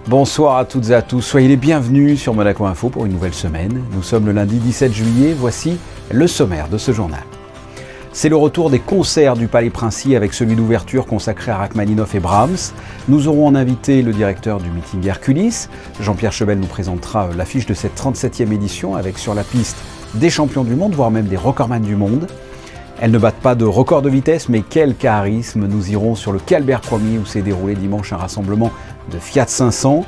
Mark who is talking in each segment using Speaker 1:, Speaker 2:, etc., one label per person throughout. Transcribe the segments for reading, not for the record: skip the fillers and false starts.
Speaker 1: Bonsoir à toutes et à tous, soyez les bienvenus sur Monaco Info pour une nouvelle semaine. Nous sommes le lundi 17 juillet, voici le sommaire de ce journal. C'est le retour des concerts du Palais Princier avec celui d'ouverture consacré à Rachmaninov et Brahms. Nous aurons en invité le directeur du meeting Herculis. Jean-Pierre Chebel nous présentera l'affiche de cette 37e édition avec sur la piste des champions du monde, voire même des recordman du monde. Elles ne battent pas de record de vitesse, mais quel charisme. Nous irons sur le Calbert Ier où s'est déroulé dimanche un rassemblement de Fiat 500.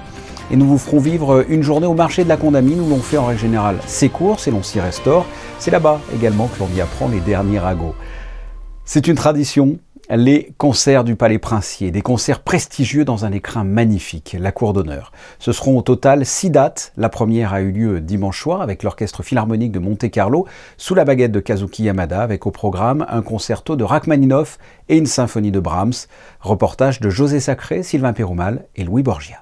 Speaker 1: Et nous vous ferons vivre une journée au marché de la Condamine où l'on fait en règle générale ses courses et l'on s'y restaure. C'est là-bas également que l'on y apprend les derniers ragots. C'est une tradition, les concerts du Palais Princier, des concerts prestigieux dans un écrin magnifique, la cour d'honneur. Ce seront au total 6 dates. La première a eu lieu dimanche soir avec l'Orchestre Philharmonique de Monte-Carlo, sous la baguette de Kazuki Yamada, avec au programme un concerto de Rachmaninov et une symphonie de Brahms. Reportage de José Sacré, Sylvain Pérumal et Louis Borgia.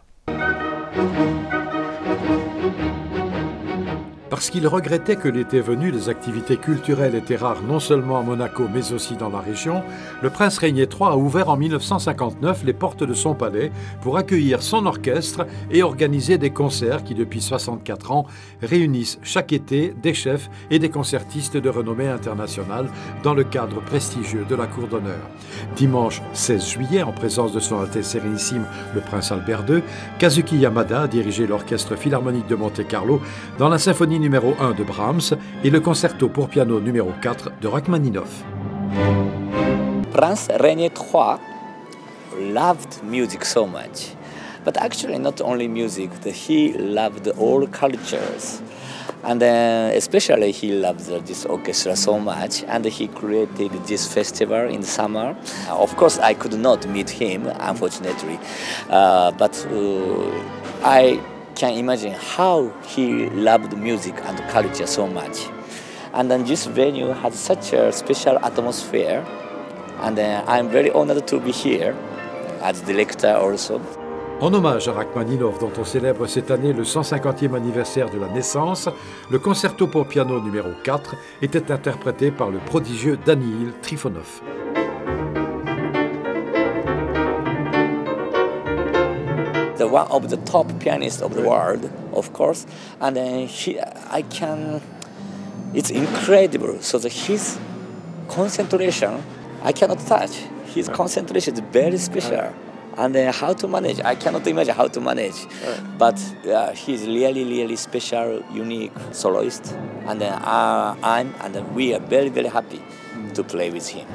Speaker 2: Parce qu'il regrettait que l'été venu, les activités culturelles étaient rares non seulement à Monaco, mais aussi dans la région, le prince Régnier III a ouvert en 1959 les portes de son palais pour accueillir son orchestre et organiser des concerts qui, depuis 64 ans, réunissent chaque été des chefs et des concertistes de renommée internationale dans le cadre prestigieux de la Cour d'honneur. Dimanche 16 juillet, en présence de son Altesse Sérénissime, le prince Albert II, Kazuki Yamada a dirigé l'Orchestre Philharmonique de Monte-Carlo dans la symphonie numéro 1 de Brahms et le concerto pour piano numéro 4 de Rachmaninov.
Speaker 3: Prince Régnier III loved music so much, but actually not only music, he loved all cultures. And especially he loves this orchestra so much, and he created this festival in the summer. Of course, I could not meet him, unfortunately, but I can imagine how he loved music and culture so much. And then this venue has such a special atmosphere, and I'm very honored to be here as director also.
Speaker 2: En hommage à Rachmaninov, dont on célèbre cette année le 150e anniversaire de la naissance, le concerto pour piano numéro 4 était interprété par le prodigieux Daniil Trifonov.
Speaker 3: One of the top pianists of the world, of course, and it's incredible. So his concentration, I cannot touch. His concentration is very special. And how to manage, I cannot imagine how to manage. But he's really, really special, unique soloist. And we are very, very happy to play with him.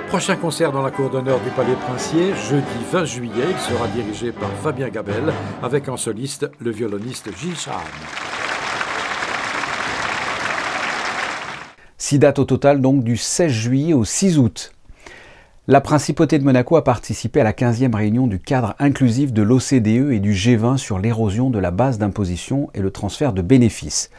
Speaker 2: Prochain concert dans la cour d'honneur du Palais Princier, jeudi 20 juillet, il sera dirigé par Fabien Gabel, avec en soliste le violoniste Gilles Chahan.
Speaker 1: 6 dates au total donc du 16 juillet au 6 août. La Principauté de Monaco a participé à la 15e réunion du cadre inclusif de l'OCDE et du G20 sur l'érosion de la base d'imposition et le transfert de bénéfices.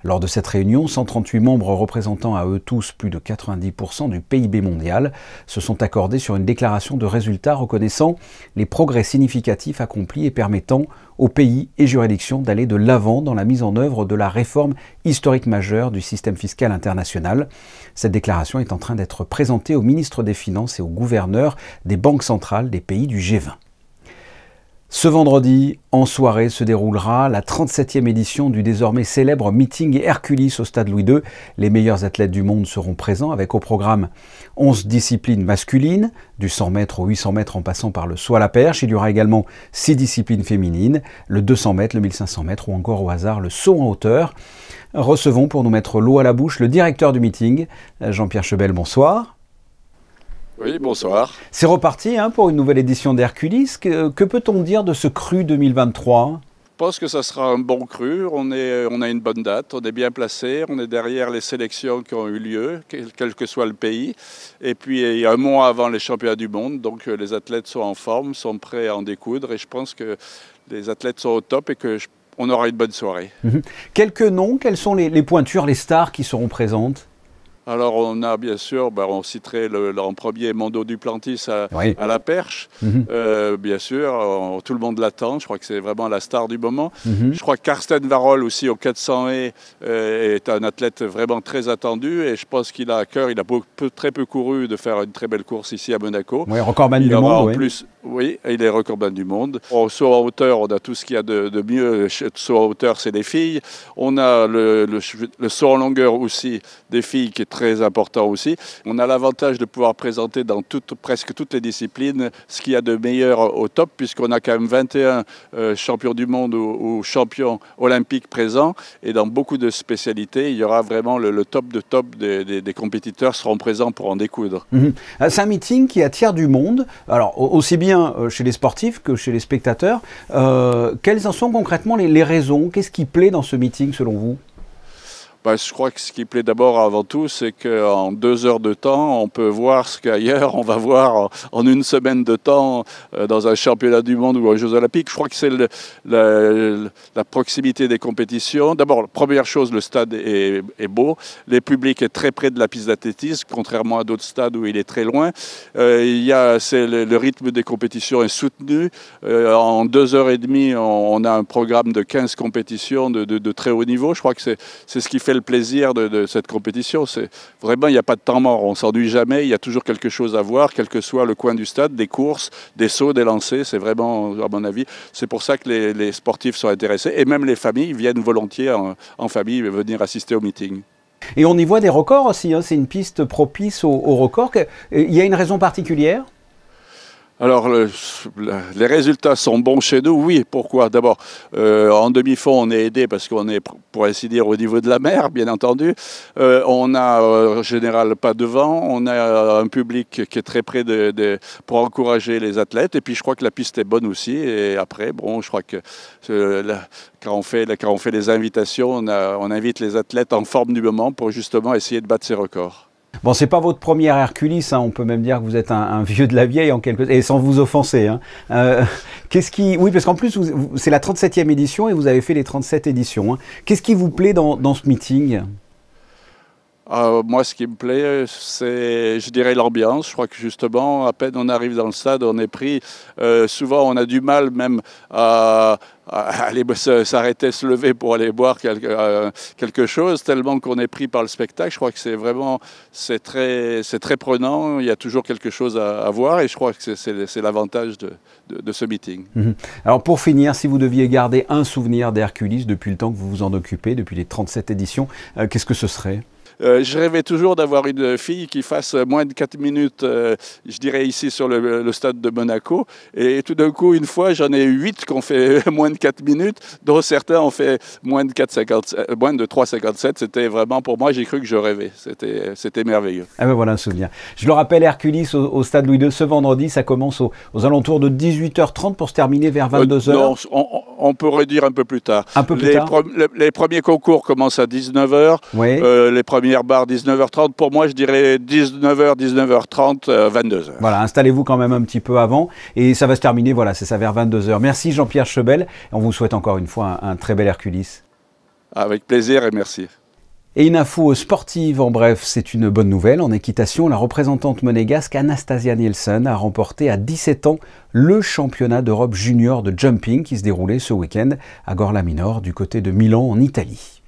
Speaker 1: Lors de cette réunion, 138 membres représentant à eux tous plus de 90% du PIB mondial se sont accordés sur une déclaration de résultats reconnaissant les progrès significatifs accomplis et permettant aux pays et juridictions d'aller de l'avant dans la mise en œuvre de la réforme historique majeure du système fiscal international. Cette déclaration est en train d'être présentée au ministre des Finances et aux gouverneurs des banques centrales des pays du G20. Ce vendredi, en soirée, se déroulera la 37e édition du désormais célèbre meeting Herculis au Stade Louis II. Les meilleurs athlètes du monde seront présents avec au programme 11 disciplines masculines, du 100 mètres au 800 mètres en passant par le saut à la perche. Il y aura également 6 disciplines féminines, le 200 mètres, le 1500 mètres ou encore au hasard le saut en hauteur. Recevons pour nous mettre l'eau à la bouche le directeur du meeting, Jean-Pierre Chebel, bonsoir.
Speaker 4: Oui, bonsoir.
Speaker 1: C'est reparti pour une nouvelle édition d'Herculis. Que peut-on dire de ce cru 2023 ?
Speaker 4: Je pense que ça sera un bon cru. On a une bonne date, on est bien placé, on est derrière les sélections qui ont eu lieu, quel que soit le pays. Et puis, il y a un mois avant les championnats du monde, donc les athlètes sont en forme, sont prêts à en découdre. Et je pense que les athlètes sont au top et qu'on aura une bonne soirée.
Speaker 1: Quelques noms, quelles sont les pointures, les stars qui seront présentes ?
Speaker 4: Alors on a bien sûr, on citerait en premier Mondo Duplantis
Speaker 1: Oui.
Speaker 4: à la perche. Bien sûr, tout le monde l'attend. Je crois que c'est vraiment la star du moment. Je crois que Karsten Warhol aussi au 400 haies est un athlète vraiment très attendu et je pense qu'il a à cœur, il a très peu couru, de faire une très belle course ici à Monaco.
Speaker 1: Oui, recordman du monde.
Speaker 4: Oui, il est recordman du monde. Au saut en hauteur, on a tout ce qu'il y a de mieux. Le saut en hauteur, c'est des filles. On a le saut en longueur aussi, des filles, qui est très important aussi. On a l'avantage de pouvoir présenter dans presque toutes les disciplines ce qu'il y a de meilleur au top, puisqu'on a quand même 21 champions du monde ou champions olympiques présents. Et dans beaucoup de spécialités, il y aura vraiment le top de top des compétiteurs seront présents pour en découdre.
Speaker 1: C'est un meeting qui attire du monde, alors aussi bien chez les sportifs que chez les spectateurs. Quelles en sont concrètement les raisons? Qu'est-ce qui plaît dans ce meeting selon vous?
Speaker 4: Je crois que ce qui plaît d'abord avant tout, c'est qu'en 2 heures de temps, on peut voir ce qu'ailleurs on va voir en une semaine de temps dans un championnat du monde ou aux Jeux Olympiques. Je crois que c'est la proximité des compétitions. D'abord, la première chose, le stade est beau. Le public est très près de la piste d'athlétisme, contrairement à d'autres stades où il est très loin. Le rythme des compétitions est soutenu. En 2 heures et demie, on a un programme de 15 compétitions de très haut niveau. Je crois que c'est ce qui fait le plaisir de cette compétition. C'est vraiment, il n'y a pas de temps mort, on ne s'ennuie jamais, il y a toujours quelque chose à voir, quel que soit le coin du stade, des courses, des sauts, des lancers, c'est vraiment, à mon avis, c'est pour ça que les sportifs sont intéressés, et même les familles viennent volontiers en famille venir assister au meeting.
Speaker 1: Et on y voit des records aussi, hein. C'est une piste propice aux records. Il y a une raison particulière?
Speaker 4: Alors, les résultats sont bons chez nous, oui. Pourquoi? D'abord, en demi-fond, on est aidé parce qu'on est, pour ainsi dire, au niveau de la mer, bien entendu. On n'a en général pas de vent. On a un public qui est très près pour encourager les athlètes. Et puis, je crois que la piste est bonne aussi. Et après, je crois que quand on fait les invitations, on invite les athlètes en forme du moment pour justement essayer de battre ces records.
Speaker 1: Bon, c'est pas votre première Hercules, hein. On peut même dire que vous êtes un vieux de la vieille, et sans vous offenser. Hein. Oui, parce qu'en plus, c'est la 37e édition et vous avez fait les 37 éditions. Hein. Qu'est-ce qui vous plaît dans ce meeting?
Speaker 4: Moi, ce qui me plaît, c'est, je dirais, l'ambiance. Je crois que justement, à peine on arrive dans le stade, on est pris. Souvent, on a du mal même à aller s'arrêter, se lever pour aller boire quelque chose, tellement qu'on est pris par le spectacle. Je crois que c'est très prenant. Il y a toujours quelque chose à voir et je crois que c'est l'avantage de ce meeting.
Speaker 1: Alors pour finir, si vous deviez garder un souvenir d'Hercules depuis le temps que vous vous en occupez, depuis les 37 éditions, qu'est-ce que ce serait?
Speaker 4: Je rêvais toujours d'avoir une fille qui fasse moins de 4 minutes, je dirais ici sur le stade de Monaco. Et tout d'un coup, une fois, j'en ai eu 8 qui ont fait moins de 4 minutes, dont certains ont fait moins de 3,57. C'était vraiment, pour moi, j'ai cru que je rêvais. C'était merveilleux.
Speaker 1: Ah ben voilà un souvenir. Je le rappelle, Hercules au stade Louis II ce vendredi, ça commence aux alentours de 18h30 pour se terminer vers 22h.
Speaker 4: Non, on pourrait dire un peu plus tard.
Speaker 1: Un peu plus tard.
Speaker 4: Les premiers concours commencent à 19h. Oui. Les premières barres 19h30. Pour moi, je dirais 19h, 19h30, 22h.
Speaker 1: Voilà, installez-vous quand même un petit peu avant et ça va se terminer, voilà, c'est ça, vers 22h. Merci Jean-Pierre Chebel. On vous souhaite encore une fois un très bel Hercules.
Speaker 4: Avec plaisir et merci.
Speaker 1: Et une info sportive, en bref, c'est une bonne nouvelle. En équitation, la représentante monégasque Anastasia Nielsen a remporté à 17 ans le championnat d'Europe junior de jumping qui se déroulait ce week-end à Gorla Minor, du côté de Milan, en Italie.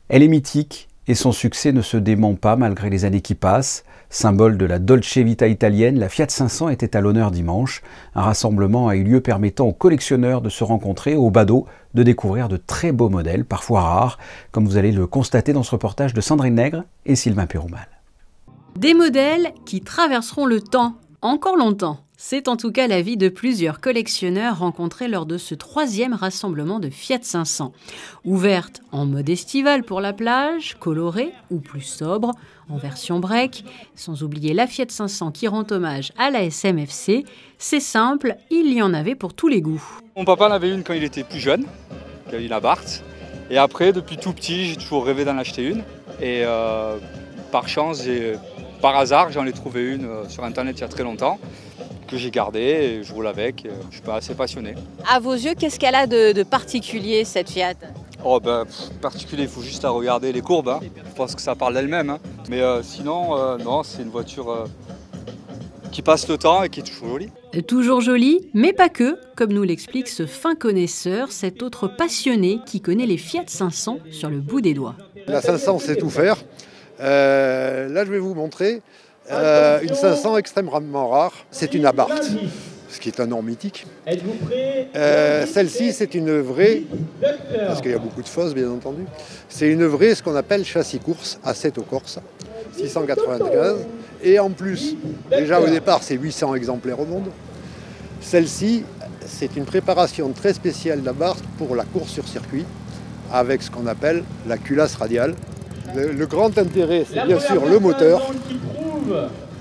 Speaker 1: Elle est mythique et son succès ne se dément pas malgré les années qui passent. Symbole de la Dolce Vita italienne, la Fiat 500 était à l'honneur dimanche. Un rassemblement a eu lieu permettant aux collectionneurs de se rencontrer, aux badauds de découvrir de très beaux modèles, parfois rares, comme vous allez le constater dans ce reportage de Sandrine Nègre et Sylvain Péroumal.
Speaker 5: Des modèles qui traverseront le temps, encore longtemps. C'est en tout cas l'avis de plusieurs collectionneurs rencontrés lors de ce 3e rassemblement de Fiat 500. Ouverte en mode estival pour la plage, colorée ou plus sobre, en version break, sans oublier la Fiat 500 qui rend hommage à la SMFC. C'est simple, il y en avait pour tous les goûts.
Speaker 6: Mon papa en avait une quand il était plus jeune, qui avait une Abarth. Et après, depuis tout petit, j'ai toujours rêvé d'en acheter une. Et par chance, par hasard, j'en ai trouvé une sur Internet il y a très longtemps, que j'ai gardée et je roule avec. Je suis assez passionné.
Speaker 7: À vos yeux, qu'est-ce qu'elle a de particulier, cette Fiat ?
Speaker 6: Oh ben, particulier, il faut juste à regarder les courbes, hein. Je pense que ça parle d'elle-même. Hein. Mais sinon, non, c'est une voiture qui passe le temps et qui est toujours jolie.
Speaker 5: Toujours jolie, mais pas que, comme nous l'explique ce fin connaisseur, cet autre passionné qui connaît les Fiat 500 sur le bout des doigts.
Speaker 7: La 500 sait tout faire. Là, je vais vous montrer une 500 extrêmement rare. C'est une Abarth, ce qui est un nom mythique. Celle-ci, c'est une vraie, parce qu'il y a beaucoup de fausses, bien entendu. C'est une vraie, ce qu'on appelle châssis course, Assetto Corsa, 695. Et en plus, déjà au départ, c'est 800 exemplaires au monde. Celle-ci, c'est une préparation très spéciale d'Abarth pour la course sur circuit, avec ce qu'on appelle la culasse radiale. Le grand intérêt, c'est bien sûr le moteur.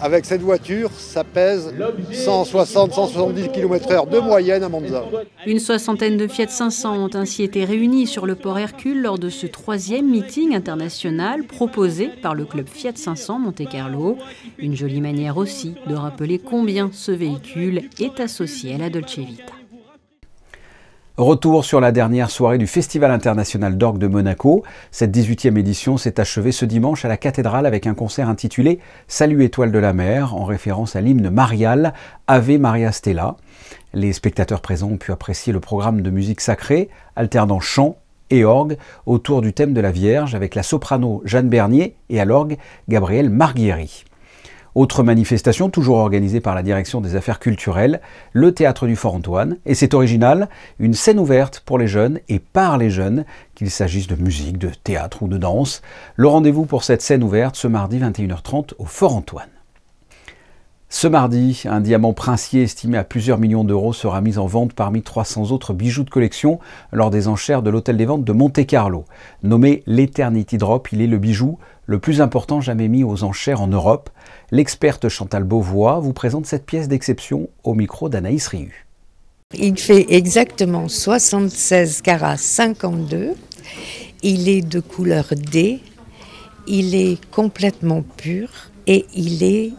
Speaker 7: Avec cette voiture, ça pèse 160-170 km/h de moyenne à Monza.
Speaker 5: Une soixantaine de Fiat 500 ont ainsi été réunis sur le port Hercule lors de ce 3e meeting international proposé par le club Fiat 500 Monte-Carlo. Une jolie manière aussi de rappeler combien ce véhicule est associé à la Dolce Vita.
Speaker 1: Retour sur la dernière soirée du Festival international d'orgue de Monaco. Cette 18e édition s'est achevée ce dimanche à la cathédrale avec un concert intitulé « Salut étoile de la mer » en référence à l'hymne marial Ave Maria Stella. Les spectateurs présents ont pu apprécier le programme de musique sacrée, alternant chant et orgue autour du thème de la Vierge avec la soprano Jeanne Bernier et à l'orgue Gabrielle Marguieri. Autre manifestation, toujours organisée par la direction des affaires culturelles, le théâtre du Fort-Antoine. Et c'est original, une scène ouverte pour les jeunes et par les jeunes, qu'il s'agisse de musique, de théâtre ou de danse. Le rendez-vous pour cette scène ouverte ce mardi 21h30 au Fort-Antoine. Ce mardi, un diamant princier estimé à plusieurs millions d'euros sera mis en vente parmi 300 autres bijoux de collection lors des enchères de l'hôtel des ventes de Monte-Carlo. Nommé l'Eternity Drop, il est le bijou le plus important jamais mis aux enchères en Europe. L'experte Chantal Beauvois vous présente cette pièce d'exception au micro d'Anaïs Riu.
Speaker 8: Il fait exactement 76 carats 52. Il est de couleur D. Il est complètement pur et il est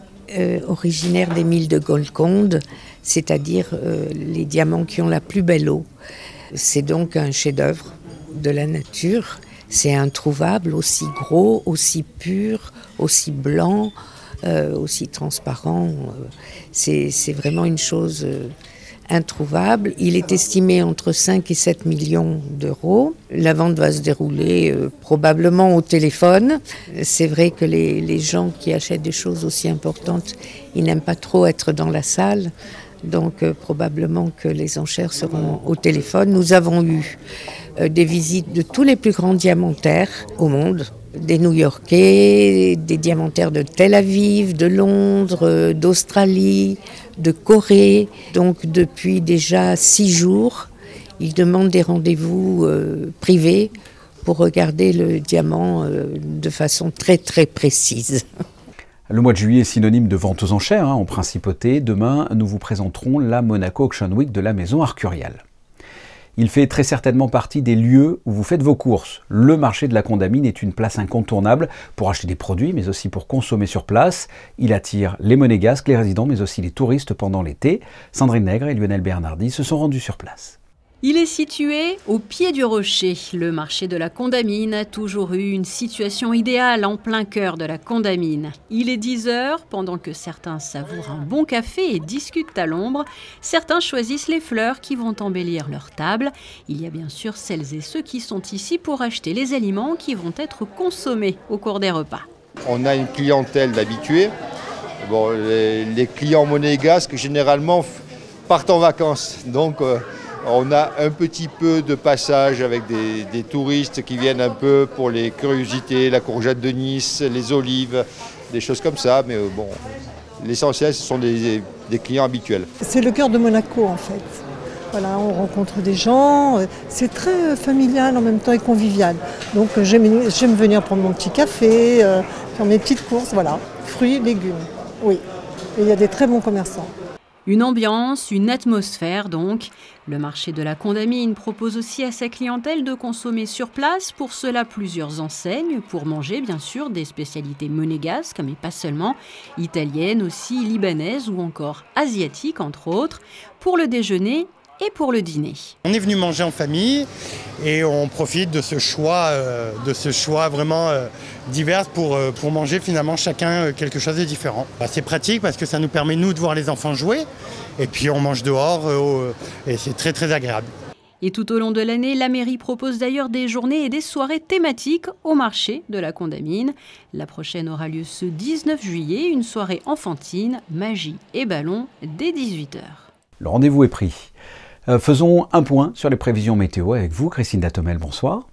Speaker 8: originaire des mines de Golconde, c'est-à-dire les diamants qui ont la plus belle eau. C'est donc un chef-d'œuvre de la nature. C'est introuvable, aussi gros, aussi pur, aussi blanc, aussi transparent. C'est vraiment une chose introuvable. Il est estimé entre 5 et 7 millions d'euros. La vente va se dérouler probablement au téléphone. C'est vrai que les gens qui achètent des choses aussi importantes, ils n'aiment pas trop être dans la salle. Donc probablement que les enchères seront au téléphone. Nous avons eu des visites de tous les plus grands diamantaires au monde. Des New-Yorkais, des diamantaires de Tel Aviv, de Londres, d'Australie, de Corée. Donc depuis déjà 6 jours, ils demandent des rendez-vous privés pour regarder le diamant de façon très très précise.
Speaker 1: Le mois de juillet est synonyme de vente aux enchères en principauté. Demain, nous vous présenterons la Monaco Auction Week de la maison Arcurial. Il fait très certainement partie des lieux où vous faites vos courses. Le marché de la Condamine est une place incontournable pour acheter des produits, mais aussi pour consommer sur place. Il attire les monégasques, les résidents, mais aussi les touristes pendant l'été. Sandrine Nègre et Lionel Bernardi se sont rendus sur place.
Speaker 5: Il est situé au pied du rocher. Le marché de la Condamine a toujours eu une situation idéale en plein cœur de la Condamine. Il est 10h, pendant que certains savourent un bon café et discutent à l'ombre, certains choisissent les fleurs qui vont embellir leur table. Il y a bien sûr celles et ceux qui sont ici pour acheter les aliments qui vont être consommés au cours des repas.
Speaker 9: On a une clientèle d'habitués. Bon, les clients monégasques généralement partent en vacances, donc on a un petit peu de passage avec des touristes qui viennent un peu pour les curiosités, la courgette de Nice, les olives, des choses comme ça. Mais bon, l'essentiel, ce sont des clients habituels.
Speaker 10: C'est le cœur de Monaco en fait. Voilà, on rencontre des gens, c'est très familial en même temps et convivial. Donc j'aime venir prendre mon petit café, faire mes petites courses, voilà. Fruits, légumes, oui. Et il y a des très bons commerçants.
Speaker 5: Une ambiance, une atmosphère donc. Le marché de la Condamine propose aussi à sa clientèle de consommer sur place. Pour cela, plusieurs enseignes pour manger bien sûr des spécialités monégasques, mais pas seulement, italiennes aussi, libanaises ou encore asiatiques entre autres. Pour le déjeuner, et pour le dîner.
Speaker 11: On est venu manger en famille et on profite de ce choix vraiment divers pour manger finalement chacun quelque chose de différent. C'est pratique parce que ça nous permet nous de voir les enfants jouer et puis on mange dehors et c'est très très agréable.
Speaker 5: Et tout au long de l'année, la mairie propose d'ailleurs des journées et des soirées thématiques au marché de la Condamine. La prochaine aura lieu ce 19 juillet, une soirée enfantine, magie et ballons dès 18 h.
Speaker 1: Le rendez-vous est pris. Faisons un point sur les prévisions météo avec vous, Christine Datomel, bonsoir.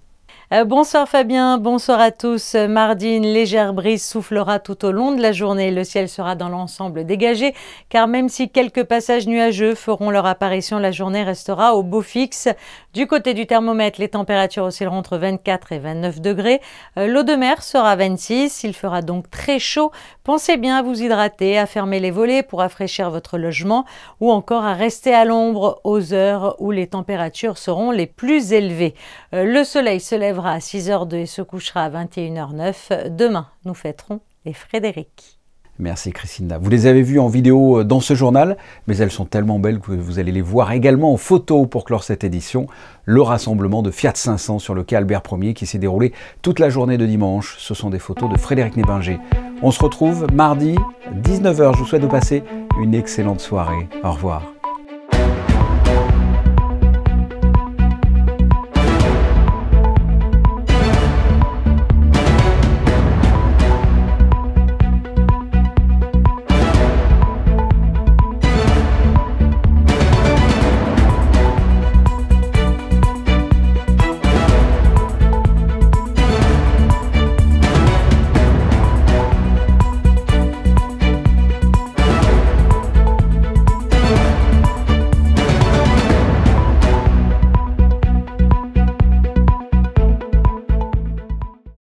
Speaker 12: Bonsoir Fabien, bonsoir à tous. Mardi, une légère brise soufflera tout au long de la journée. Le ciel sera dans l'ensemble dégagé, car même si quelques passages nuageux feront leur apparition, la journée restera au beau fixe. Du côté du thermomètre, les températures oscilleront entre 24 et 29 degrés. L'eau de mer sera 26, il fera donc très chaud. Pensez bien à vous hydrater, à fermer les volets pour rafraîchir votre logement ou encore à rester à l'ombre aux heures où les températures seront les plus élevées. Le soleil se lèvera à 6h02 et se couchera à 21h09. Demain, nous fêterons les Frédéric.
Speaker 1: Merci Christina. Vous les avez vues en vidéo dans ce journal, mais elles sont tellement belles que vous allez les voir également en photo pour clore cette édition. Le rassemblement de Fiat 500 sur le quai Albert Ier qui s'est déroulé toute la journée de dimanche. Ce sont des photos de Frédéric Nébinger. On se retrouve mardi 19 h. Je vous souhaite de passer une excellente soirée. Au revoir.